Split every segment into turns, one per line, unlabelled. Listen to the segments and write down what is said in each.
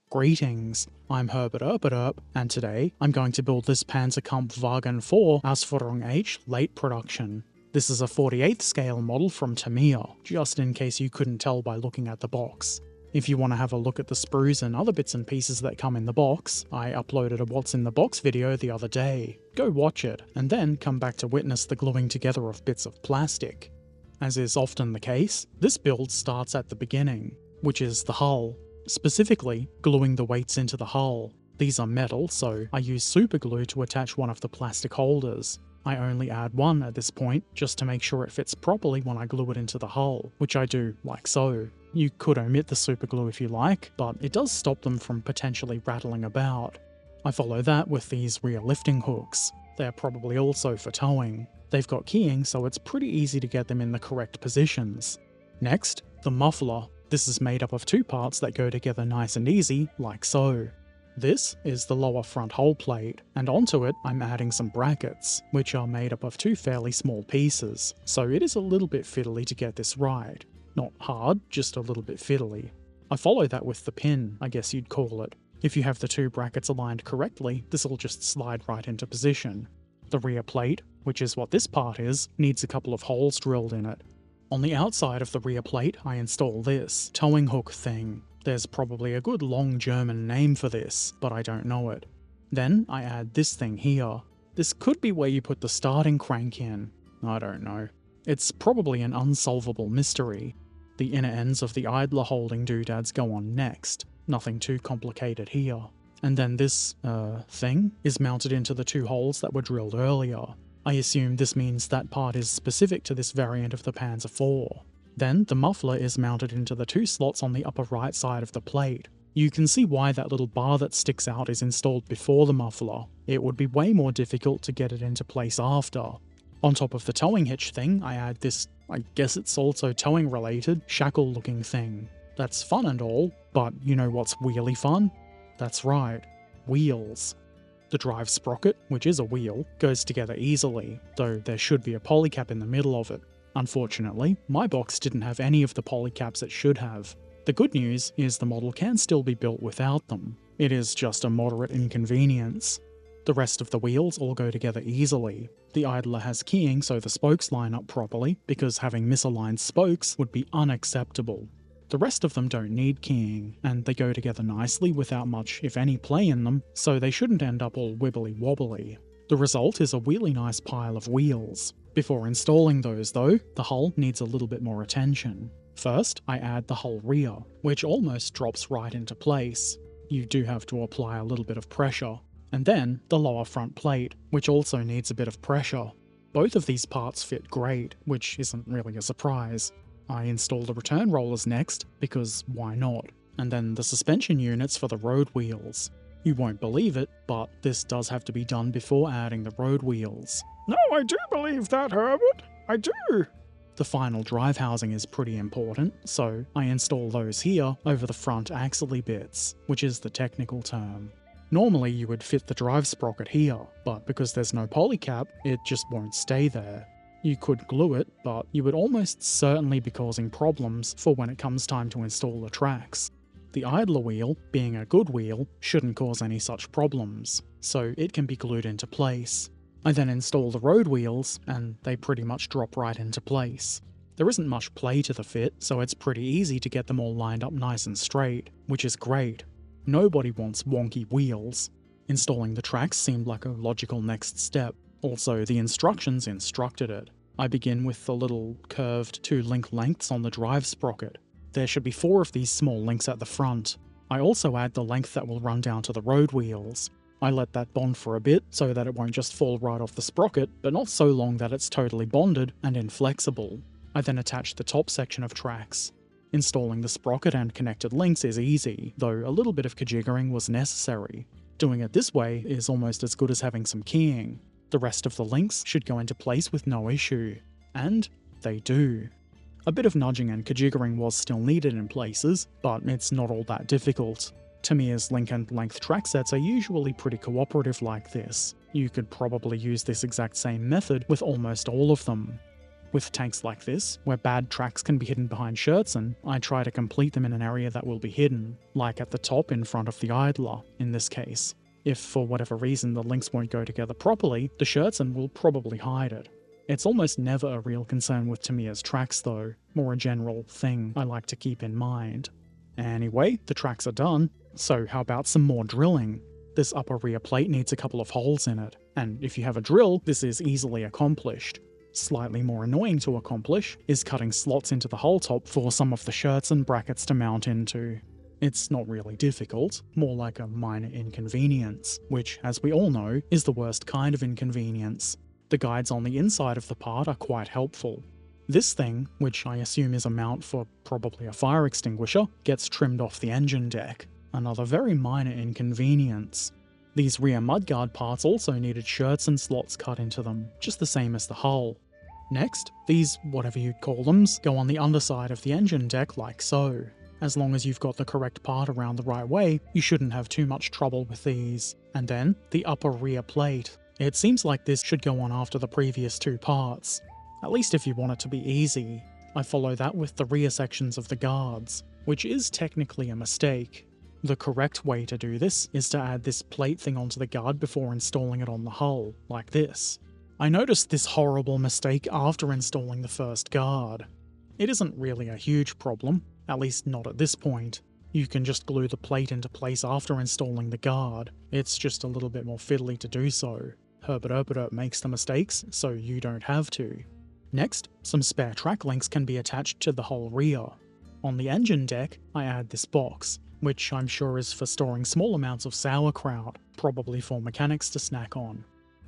Greetings, I'm Herbert Erpaderp, and today I'm going to build this Panzer IV Ausf H late production. This is a 48th scale model from Tamiya, just in case you couldn't tell by looking at the box. If you want to have a look at the sprues and other bits and pieces that come in the box, I uploaded a What's in the Box video the other day. Go watch it, and then come back to witness the gluing together of bits of plastic. As is often the case, this build starts at the beginning, which is the hull. Specifically, gluing the weights into the hull. These are metal, so I use super glue to attach one of the plastic holders. I only add one at this point, just to make sure it fits properly when I glue it into the hull, which I do like so. You could omit the super glue if you like, but it does stop them from potentially rattling about. I follow that with these rear lifting hooks. They're probably also for towing. They've got keying, so it's pretty easy to get them in the correct positions. Next, the muffler. This is made up of two parts that go together nice and easy, like so. This is the lower front hull plate, and onto it I'm adding some brackets, which are made up of two fairly small pieces, so it is a little bit fiddly to get this right. Not hard, just a little bit fiddly. I follow that with the pin, I guess you'd call it. If you have the two brackets aligned correctly, this'll just slide right into position. The rear plate, which is what this part is, needs a couple of holes drilled in it. On the outside of the rear plate, I install this towing hook thing. There's probably a good long German name for this, but I don't know it. Then I add this thing here. This could be where you put the starting crank in. I don't know. It's probably an unsolvable mystery. The inner ends of the idler holding doodads go on next. Nothing too complicated here. And then this, thing is mounted into the two holes that were drilled earlier. I assume this means that part is specific to this variant of the Panzer IV. Then the muffler is mounted into the two slots on the upper right side of the plate. You can see why that little bar that sticks out is installed before the muffler. It would be way more difficult to get it into place after. On top of the towing hitch thing, I add this, I guess it's also towing related, shackle looking thing. That's fun and all, but you know what's really fun? That's right, wheels. The drive sprocket, which is a wheel, goes together easily, though there should be a polycap in the middle of it. Unfortunately, my box didn't have any of the polycaps it should have. The good news is the model can still be built without them. It is just a moderate inconvenience. The rest of the wheels all go together easily. The idler has keying so the spokes line up properly, because having misaligned spokes would be unacceptable. The rest of them don't need keying, and they go together nicely without much, if any, play in them, so they shouldn't end up all wibbly wobbly. The result is a really nice pile of wheels. Before installing those though, the hull needs a little bit more attention. First, I add the hull rear, which almost drops right into place. You do have to apply a little bit of pressure. And then, the lower front plate, which also needs a bit of pressure. Both of these parts fit great, which isn't really a surprise. I install the return rollers next, because why not? And then the suspension units for the road wheels. You won't believe it, but this does have to be done before adding the road wheels. No, I do believe that, Herbert. I do. The final drive housing is pretty important, so I install those here over the front axle bits, which is the technical term. Normally you would fit the drive sprocket here, but because there's no polycap, it just won't stay there. You could glue it, but you would almost certainly be causing problems for when it comes time to install the tracks. The idler wheel, being a good wheel, shouldn't cause any such problems, so it can be glued into place. I then install the road wheels, and they pretty much drop right into place. There isn't much play to the fit, so it's pretty easy to get them all lined up nice and straight, which is great. Nobody wants wonky wheels. Installing the tracks seemed like a logical next step. Also, the instructions instructed it. I begin with the little curved 2 link lengths on the drive sprocket. There should be 4 of these small links at the front. I also add the length that will run down to the road wheels. I let that bond for a bit so that it won't just fall right off the sprocket, but not so long that it's totally bonded and inflexible. I then attach the top section of tracks. Installing the sprocket and connected links is easy, though a little bit of kajiggering was necessary. Doing it this way is almost as good as having some keying. The rest of the links should go into place with no issue. And they do. A bit of nudging and kajiggering was still needed in places, but it's not all that difficult. Tamiya's link and length track sets are usually pretty cooperative like this. You could probably use this exact same method with almost all of them. With tanks like this, where bad tracks can be hidden behind schurtzen, I try to complete them in an area that will be hidden, like at the top in front of the idler, in this case. If for whatever reason the links won't go together properly, the schurtzen will probably hide it. It's almost never a real concern with Tamiya's tracks though, more a general thing I like to keep in mind. Anyway, the tracks are done, so how about some more drilling? This upper rear plate needs a couple of holes in it, and if you have a drill, this is easily accomplished. Slightly more annoying to accomplish is cutting slots into the hull top for some of the schurtzen brackets to mount into. It's not really difficult, more like a minor inconvenience, which, as we all know, is the worst kind of inconvenience. The guides on the inside of the part are quite helpful. This thing, which I assume is a mount for probably a fire extinguisher, gets trimmed off the engine deck. Another very minor inconvenience. These rear mudguard parts also needed schurtzen slots cut into them, just the same as the hull. Next, these whatever you'd call them go on the underside of the engine deck like so. As long as you've got the correct part around the right way, you shouldn't have too much trouble with these. And then, the upper rear plate. It seems like this should go on after the previous two parts. At least if you want it to be easy. I follow that with the rear sections of the guards, which is technically a mistake. The correct way to do this is to add this plate thing onto the guard before installing it on the hull, like this. I noticed this horrible mistake after installing the first guard. It isn't really a huge problem, at least not at this point. You can just glue the plate into place after installing the guard. It's just a little bit more fiddly to do so. Herbert Erpaderp makes the mistakes, so you don't have to. Next, some spare track links can be attached to the whole rear. On the engine deck, I add this box, which I'm sure is for storing small amounts of sauerkraut, probably for mechanics to snack on.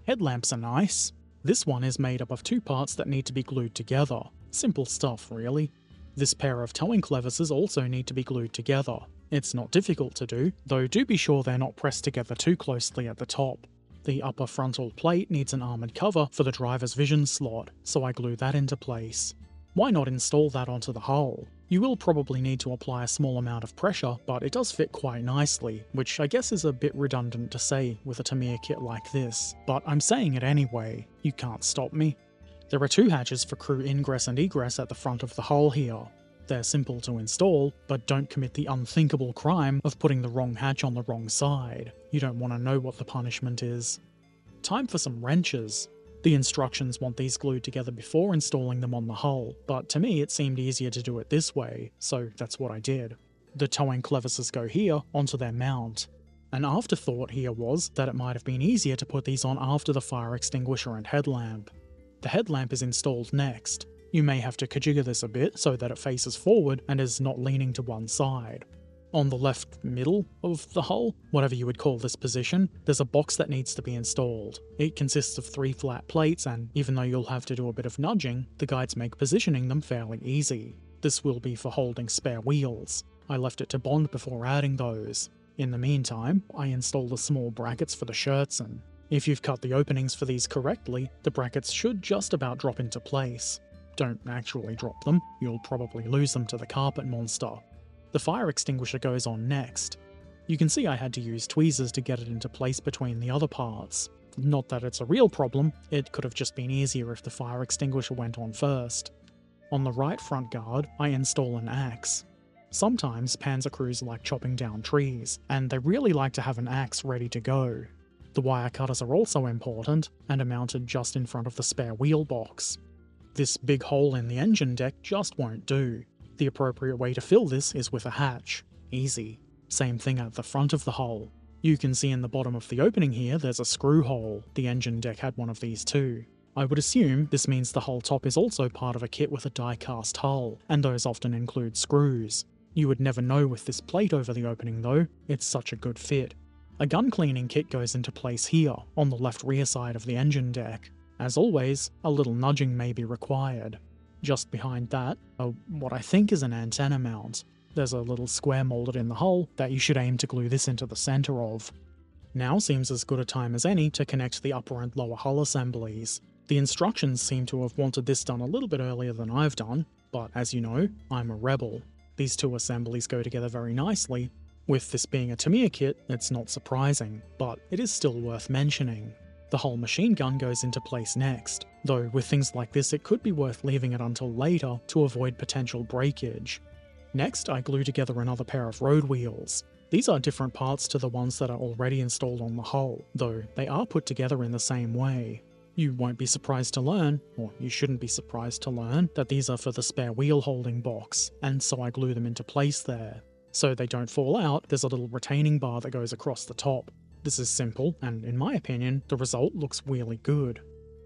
Headlamps are nice. This one is made up of two parts that need to be glued together. Simple stuff, really. This pair of towing clevises also need to be glued together. It's not difficult to do, though do be sure they're not pressed together too closely at the top. The upper frontal plate needs an armoured cover for the driver's vision slot, so I glue that into place. Why not install that onto the hull? You will probably need to apply a small amount of pressure, but it does fit quite nicely, which I guess is a bit redundant to say with a Tamiya kit like this, but I'm saying it anyway, you can't stop me. There are two hatches for crew ingress and egress at the front of the hull here. They're simple to install, but don't commit the unthinkable crime of putting the wrong hatch on the wrong side. You don't want to know what the punishment is. Time for some wrenches. The instructions want these glued together before installing them on the hull, but to me it seemed easier to do it this way, so that's what I did. The towing clevises go here, onto their mount. An afterthought here was that it might have been easier to put these on after the fire extinguisher and headlamp. The headlamp is installed next. You may have to kajigger this a bit so that it faces forward and is not leaning to one side. On the left middle of the hull, whatever you would call this position, there's a box that needs to be installed. It consists of 3 flat plates, and even though you'll have to do a bit of nudging, the guides make positioning them fairly easy. This will be for holding spare wheels. I left it to bond before adding those. In the meantime, I installed the small brackets for the schurtzen. If you've cut the openings for these correctly, the brackets should just about drop into place. Don't actually drop them, you'll probably lose them to the carpet monster. The fire extinguisher goes on next. You can see I had to use tweezers to get it into place between the other parts. Not that it's a real problem, it could have just been easier if the fire extinguisher went on first. On the right front guard, I install an axe. Sometimes panzer crews like chopping down trees, and they really like to have an axe ready to go. The wire cutters are also important, and are mounted just in front of the spare wheel box. This big hole in the engine deck just won't do. The appropriate way to fill this is with a hatch. Easy. Same thing at the front of the hull. You can see in the bottom of the opening here there's a screw hole. The engine deck had one of these too. I would assume this means the hull top is also part of a kit with a die-cast hull, and those often include screws. You would never know with this plate over the opening though, it's such a good fit. A gun cleaning kit goes into place here, on the left rear side of the engine deck. As always, a little nudging may be required. Just behind that, what I think is an antenna mount. There's a little square moulded in the hull that you should aim to glue this into the centre of. Now seems as good a time as any to connect the upper and lower hull assemblies. The instructions seem to have wanted this done a little bit earlier than I've done, but as you know, I'm a rebel. These two assemblies go together very nicely. With this being a Tamiya kit, it's not surprising, but it is still worth mentioning. The whole machine gun goes into place next, though with things like this it could be worth leaving it until later to avoid potential breakage. Next, I glue together another pair of road wheels. These are different parts to the ones that are already installed on the hull, though they are put together in the same way. You won't be surprised to learn, or you shouldn't be surprised to learn, that these are for the spare wheel holding box, and so I glue them into place there. So they don't fall out, there's a little retaining bar that goes across the top. This is simple, and in my opinion, the result looks really good.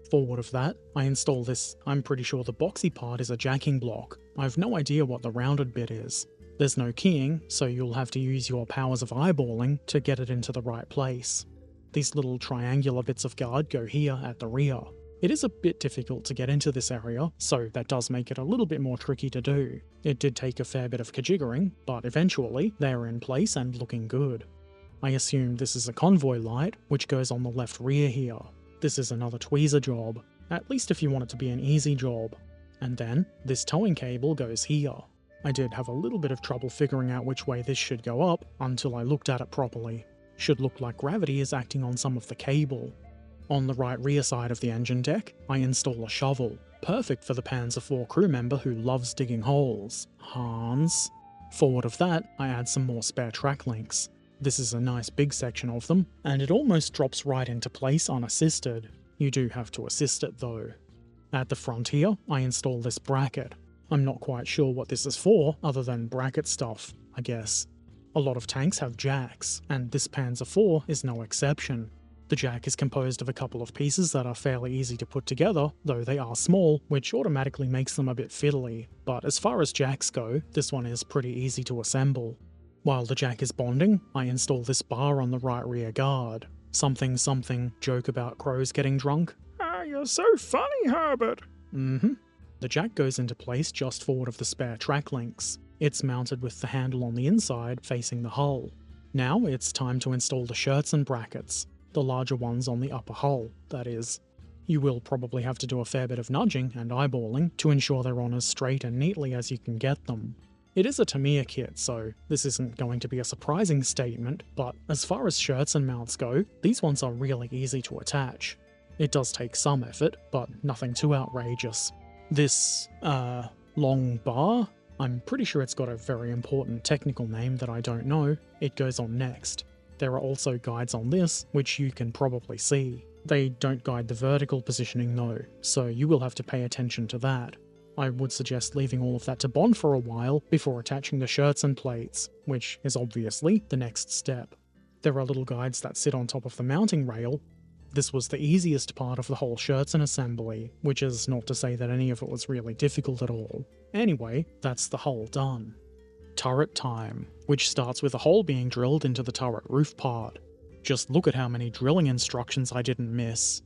Forward of that, I install this, I'm pretty sure the boxy part is a jacking block. I have no idea what the rounded bit is. There's no keying, so you'll have to use your powers of eyeballing to get it into the right place. These little triangular bits of guard go here at the rear. It is a bit difficult to get into this area, so that does make it a little bit more tricky to do. It did take a fair bit of kajiggering, but eventually they are in place and looking good. I assume this is a convoy light, which goes on the left rear here. This is another tweezer job, at least if you want it to be an easy job. And then, this towing cable goes here. I did have a little bit of trouble figuring out which way this should go up until I looked at it properly. Should look like gravity is acting on some of the cable. On the right rear side of the engine deck, I install a shovel, perfect for the Panzer IV crew member who loves digging holes, Hans. Forward of that, I add some more spare track links. This is a nice big section of them, and it almost drops right into place unassisted. You do have to assist it though. At the front here, I install this bracket. I'm not quite sure what this is for, other than bracket stuff, I guess. A lot of tanks have jacks, and this Panzer IV is no exception. The jack is composed of a couple of pieces that are fairly easy to put together, though they are small, which automatically makes them a bit fiddly. But as far as jacks go, this one is pretty easy to assemble. While the jack is bonding, I install this bar on the right rear guard. Something joke about crows getting drunk. Ah, you're so funny, Herbert. The jack goes into place just forward of the spare track links. It's mounted with the handle on the inside facing the hull. Now it's time to install the schurtzen brackets, the larger ones on the upper hull, that is. You will probably have to do a fair bit of nudging and eyeballing to ensure they're on as straight and neatly as you can get them. It is a Tamiya kit, so this isn't going to be a surprising statement, but as far as schurtzen mounts go, these ones are really easy to attach. It does take some effort, but nothing too outrageous. This, long bar? I'm pretty sure it's got a very important technical name that I don't know. It goes on next. There are also guides on this, which you can probably see. They don't guide the vertical positioning though, so you will have to pay attention to that. I would suggest leaving all of that to bond for a while before attaching the schurtzen plates, which is obviously the next step. There are little guides that sit on top of the mounting rail. This was the easiest part of the whole schurtzen assembly, which is not to say that any of it was really difficult at all. Anyway, that's the hull done. Turret time, which starts with a hole being drilled into the turret roof part. Just look at how many drilling instructions I didn't miss.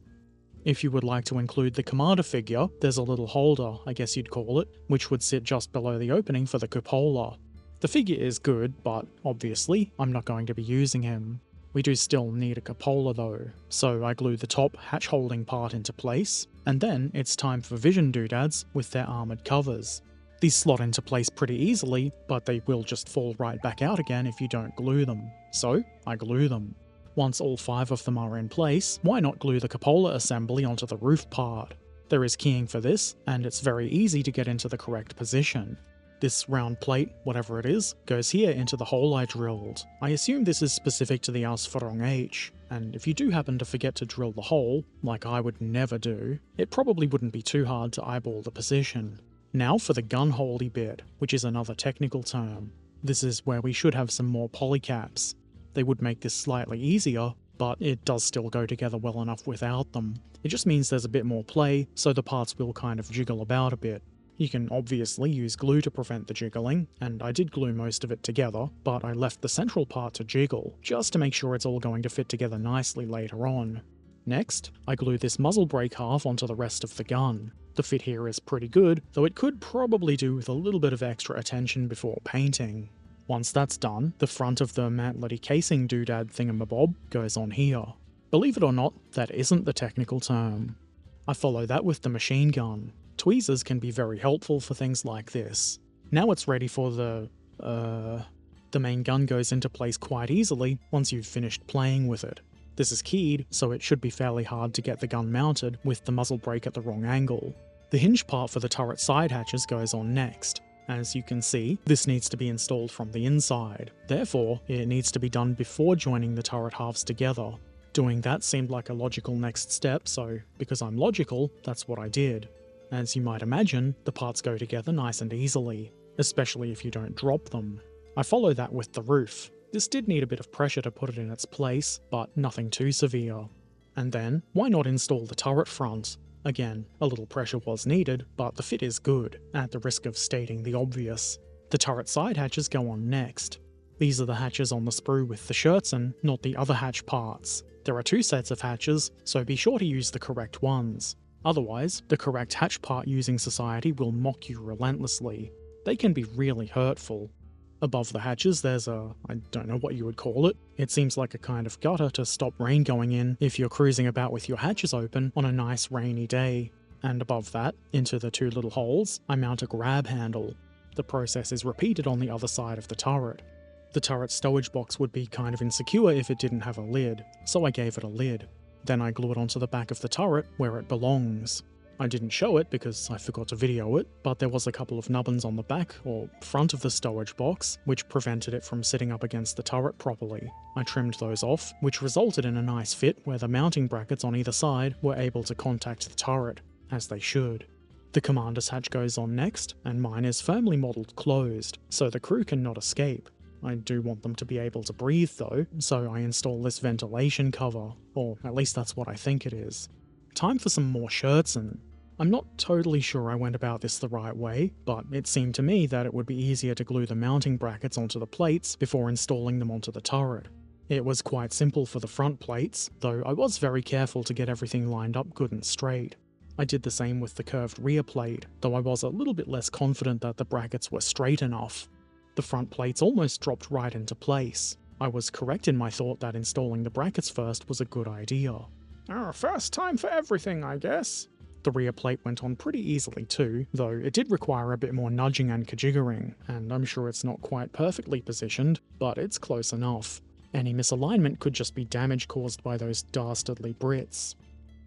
If you would like to include the commander figure, there's a little holder, I guess you'd call it, which would sit just below the opening for the cupola. The figure is good, but obviously, I'm not going to be using him. We do still need a cupola though, so I glue the top hatch holding part into place, and then it's time for vision doodads with their armoured covers. These slot into place pretty easily, but they will just fall right back out again if you don't glue them. So, I glue them. Once all 5 of them are in place, why not glue the cupola assembly onto the roof part? There is keying for this, and it's very easy to get into the correct position. This round plate, whatever it is, goes here into the hole I drilled. I assume this is specific to the Ausf H, and if you do happen to forget to drill the hole, like I would never do, it probably wouldn't be too hard to eyeball the position. Now for the gun holdy bit, which is another technical term. This is where we should have some more polycaps. They would make this slightly easier, but it does still go together well enough without them. It just means there's a bit more play, so the parts will kind of jiggle about a bit. You can obviously use glue to prevent the jiggling, and I did glue most of it together, but I left the central part to jiggle, just to make sure it's all going to fit together nicely later on. Next, I glue this muzzle brake half onto the rest of the gun. The fit here is pretty good, though it could probably do with a little bit of extra attention before painting. Once that's done, the front of the mantletty casing doodad thingamabob goes on here. Believe it or not, that isn't the technical term. I follow that with the machine gun. Tweezers can be very helpful for things like this. Now it's ready for the main gun goes into place quite easily once you've finished playing with it. This is keyed, so it should be fairly hard to get the gun mounted with the muzzle brake at the wrong angle. The hinge part for the turret side hatches goes on next. As you can see, this needs to be installed from the inside. Therefore, it needs to be done before joining the turret halves together. Doing that seemed like a logical next step, so because I'm logical, that's what I did. As you might imagine, the parts go together nice and easily, especially if you don't drop them. I follow that with the roof. This did need a bit of pressure to put it in its place, but nothing too severe. And then, why not install the turret front? Again, a little pressure was needed, but the fit is good, at the risk of stating the obvious. The turret side hatches go on next. These are the hatches on the sprue with the schurtzen, not the other hatch parts. There are 2 sets of hatches, so be sure to use the correct ones. Otherwise, the correct hatch part using society will mock you relentlessly. They can be really hurtful. Above the hatches there's I don't know what you would call it. It seems like a kind of gutter to stop rain going in if you're cruising about with your hatches open on a nice rainy day. And above that, into the 2 little holes, I mount a grab handle. The process is repeated on the other side of the turret. The turret stowage box would be kind of insecure if it didn't have a lid, so I gave it a lid. Then I glue it onto the back of the turret where it belongs. I didn't show it because I forgot to video it, but there was a couple of nubbins on the back, or front of the stowage box, which prevented it from sitting up against the turret properly. I trimmed those off, which resulted in a nice fit where the mounting brackets on either side were able to contact the turret, as they should. The commander's hatch goes on next, and mine is firmly modelled closed, so the crew cannot escape. I do want them to be able to breathe though, so I install this ventilation cover, or at least that's what I think it is. Time for some more schurtzen. I'm not totally sure I went about this the right way, but it seemed to me that it would be easier to glue the mounting brackets onto the plates before installing them onto the turret. It was quite simple for the front plates, though I was very careful to get everything lined up good and straight. I did the same with the curved rear plate, though I was a little bit less confident that the brackets were straight enough. The front plates almost dropped right into place. I was correct in my thought that installing the brackets first was a good idea. First time for everything, I guess. The rear plate went on pretty easily too, though it did require a bit more nudging and kajiggering, and I'm sure it's not quite perfectly positioned, but it's close enough. Any misalignment could just be damage caused by those dastardly Brits.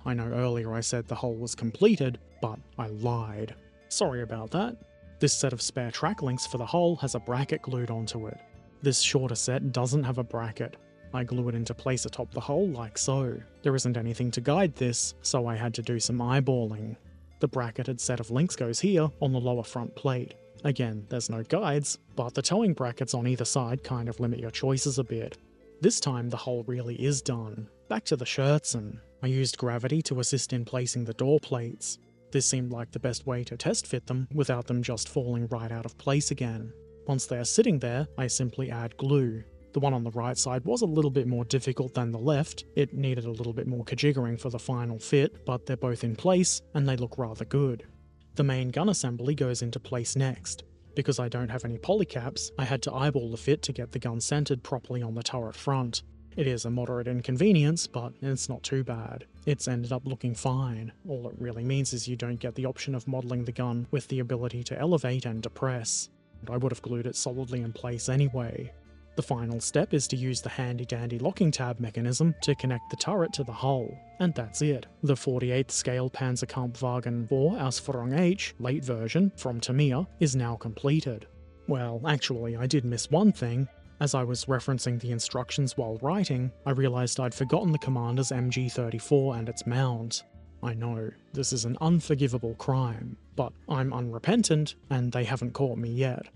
I know earlier I said the hull was completed, but I lied. Sorry about that. This set of spare track links for the hull has a bracket glued onto it. This shorter set doesn't have a bracket. I glue it into place atop the hull like so. There isn't anything to guide this, so I had to do some eyeballing. The bracketed set of links goes here on the lower front plate. Again, there's no guides, but the towing brackets on either side kind of limit your choices a bit. This time the hull really is done. Back to the schurtzen. I used gravity to assist in placing the door plates. This seemed like the best way to test fit them without them just falling right out of place again. Once they are sitting there, I simply add glue. The one on the right side was a little bit more difficult than the left. It needed a little bit more kajiggering for the final fit, but they're both in place and they look rather good. The main gun assembly goes into place next. Because I don't have any polycaps, I had to eyeball the fit to get the gun centered properly on the turret front. It is a moderate inconvenience, but it's not too bad. It's ended up looking fine. All it really means is you don't get the option of modelling the gun with the ability to elevate and depress. I would have glued it solidly in place anyway. The final step is to use the handy-dandy locking tab mechanism to connect the turret to the hull, and that's it. The 48th scale Panzerkampfwagen IV Ausf late version from Tamiya is now completed. Well, actually I did miss one thing. As I was referencing the instructions while writing, I realised I'd forgotten the commander's MG34 and its mount. I know, this is an unforgivable crime, but I'm unrepentant, and they haven't caught me yet.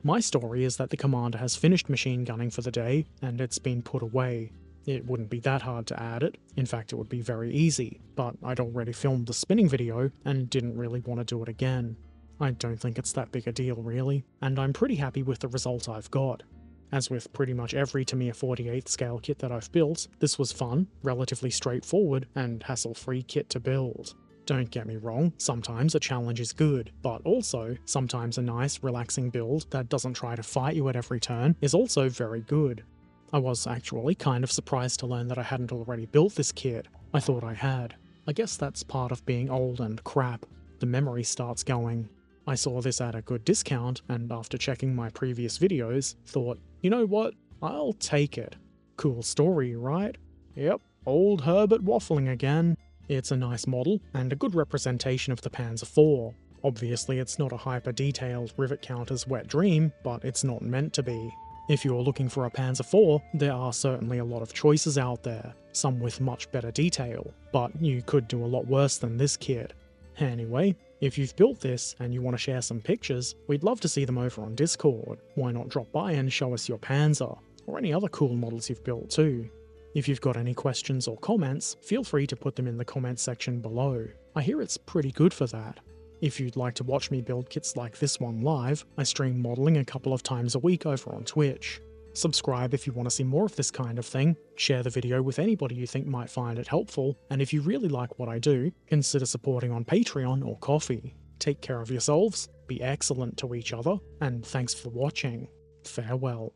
My story is that the commander has finished machine gunning for the day, and it's been put away. It wouldn't be that hard to add it, in fact it would be very easy, but I'd already filmed the spinning video, and didn't really want to do it again. I don't think it's that big a deal really, and I'm pretty happy with the result I've got. As with pretty much every Tamiya 48th scale kit that I've built, this was fun, relatively straightforward, and hassle-free kit to build. Don't get me wrong, sometimes a challenge is good, but also, sometimes a nice, relaxing build that doesn't try to fight you at every turn is also very good. I was actually kind of surprised to learn that I hadn't already built this kit. I thought I had. I guess that's part of being old and crap. The memory starts going. I saw this at a good discount, and after checking my previous videos, thought, you know what, I'll take it. Cool story, right? Yep, Old Herbert waffling again. It's a nice model, and a good representation of the Panzer IV. Obviously it's not a hyper-detailed rivet counter's wet dream, but it's not meant to be. If you're looking for a Panzer IV, there are certainly a lot of choices out there, some with much better detail, but you could do a lot worse than this kid. Anyway, if you've built this and you want to share some pictures, we'd love to see them over on Discord. Why not drop by and show us your Panzer, or any other cool models you've built too. If you've got any questions or comments, feel free to put them in the comments section below. I hear it's pretty good for that. If you'd like to watch me build kits like this one live, I stream modelling a couple of times a week over on Twitch. Subscribe if you want to see more of this kind of thing, share the video with anybody you think might find it helpful, and if you really like what I do, consider supporting on Patreon or Ko-fi. Take care of yourselves, be excellent to each other, and thanks for watching. Farewell.